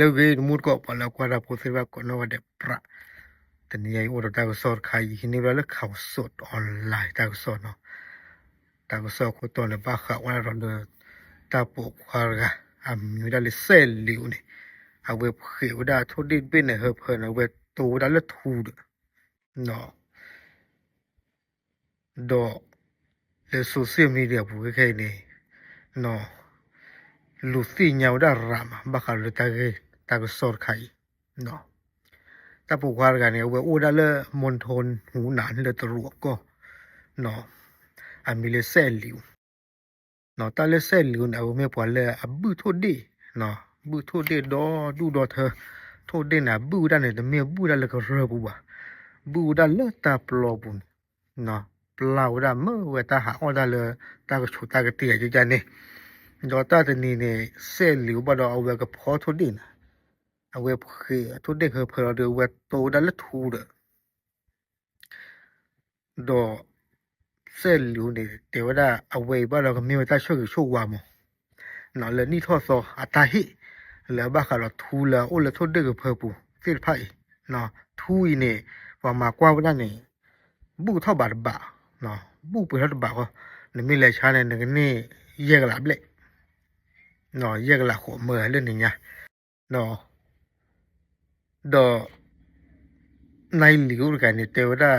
lege mur ko pala kwara poseba kono wade pra tani ai oro ta ko sor khai hini bala khaw sot online ta ko sor no ta ko sor ko to le ba kha wala ron ta po khara am mi da le sel liu ni a we phe da tho dit bin ne he phe na we to da le thu no do le social media bu ke ni no lu si nhau da ram ba kha le ta ko sor khai no taปูควากันเนี่ยเวโอดาเลมณฑลหูหนานเลตรวก็เนาะอามิเลเซลิวเนาะตาเลเซลิวนะเวเมปอเลอบุโทดีเนาะบุโทดีดอดูดอเธอโทดีนะบุดาเนี่ยเมบุดาเลก็เรบุบะบุดาเลตาปลอบุนเนาะปลาวดาเมเวตาหาออดาเลตาก็ชุตาก็เตียจุจานี่ดอตาตะนี่เนี่ยเซลิวบ่ดอเอาเวก็พอโทดีนะเอาเวคือทุกเด็กเฮอเพอเดเวโตดาเลทูเดดอเซลิวเนี่ยเทวดาเอาเวบ่ดอก็มีเวตาช่วยช่วยวามเนาะเลยนี่ทอซออัตาหิแล้วบ้าค่ะเราทูละโอละทุกเด็กเพอปูสิไผเนาะทูอีเนี่ยว่ามากว่าบ่ได้เนี่ยบุเท่าบาทบาเนาะบุเปิดเท่าบาก็เนี่ยมีหลายชาเนี่ยนี่แยกละเบลเนาะแยกละขอเมื่อเรื่องนี้ไงเนาะดอในหลิวกันเนี่ยเทวดา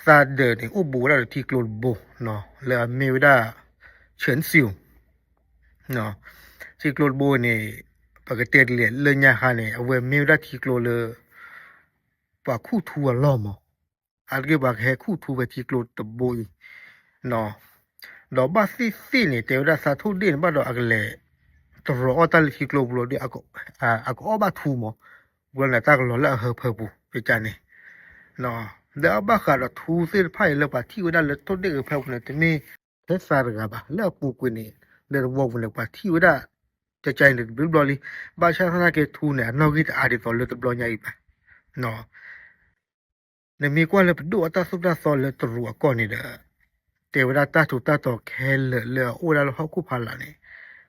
ซาเดอเนี่ยอุบูดาที่กลโบเนาะแล้วเมวดาเฉินซิวเนาะที่กลโบเนี่ยปกติเลยเนี่ยฮะเนี่ยเอาไว้เมวดาที่กลเลปะคู่ทัวล้อมอันเก็บว่าแค่คู่ทัวไปที่กลตบอยเนาะดอกบาซีเนี่ยเทวดาสาธุเด่นบ้าดอกอักเลตรอตัลที่กลบลดีอักอบาทูมวันละตากลละเฮเพบุไปจานี่เนาะเดี๋ยวบ้าขาดทูเส้นไพ่แล้วปะที่ว่าแล้วต้นเด็กเพบุเนี่ยจะมีเทสารกับบ้าแล้วปูกุนี่เดี๋ยวว่าวันละปะที่ว่าจะใจเนี่ยบิบลอลีบ้าชาตินาเกทูเนี่ยนอกจากอาริตอลเลยตบลอใหญ่ปะเนาะเนี่ยมีกว่าเลยไปดูอัตราสุดาซอลเลยตรัวก่อนนี่เด้อเทวดาตาถูตาต่อแค่เลยโอ้แล้วเขาคู่พันละนี่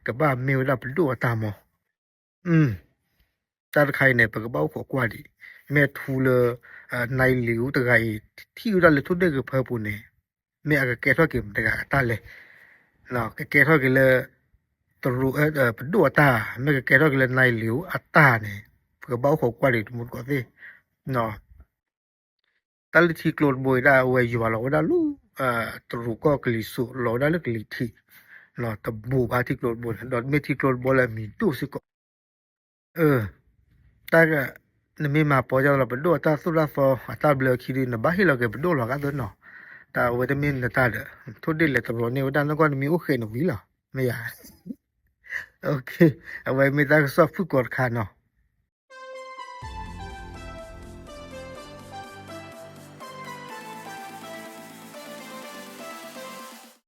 กับบ้ามีเวลาไปดูอัตามอตาใครเนี่ยปะกะเบ้าขอกว่าดิแม่ทูเลในหลิวตะไคที่อยู่ด้านเลยทุกเด็กเพอปูเนี่ยแม่ก็แกทอดกินตะกะตาเลยเนาะแกทอดกินเลยตรูปะดูอัตาแม่ก็แกทอดกินเลยในหลิวอัตตาเนี่ยปะกะเบ้าขอกว่าดิมุนก็สิเนาะตาลิที่โกรธบ่อยได้เวยอยู่ว่าเราได้ลูตรูก็กลิสุเราได้เล็กลิที่เนาะตะบูบาที่โกรธบ่อยดอดเมที่โกรธบ่อยแล้วมีดูสิก็ตาก็เนี่ยมีมาพอจะเราไปดูตาสุราฟอตาเบลอคิดนะบ้าให้เราเก็บดูหรอกกันตัวเนาะตาวิตามินตาเด้อทุกเดือนเลยตลอดเนี่ยวันนั้นก็มีโอเคหนูวิล่ะไม่อยากโอเคเอาไว้ไม่ได้ก็สอบฝึกกดขาเนาะ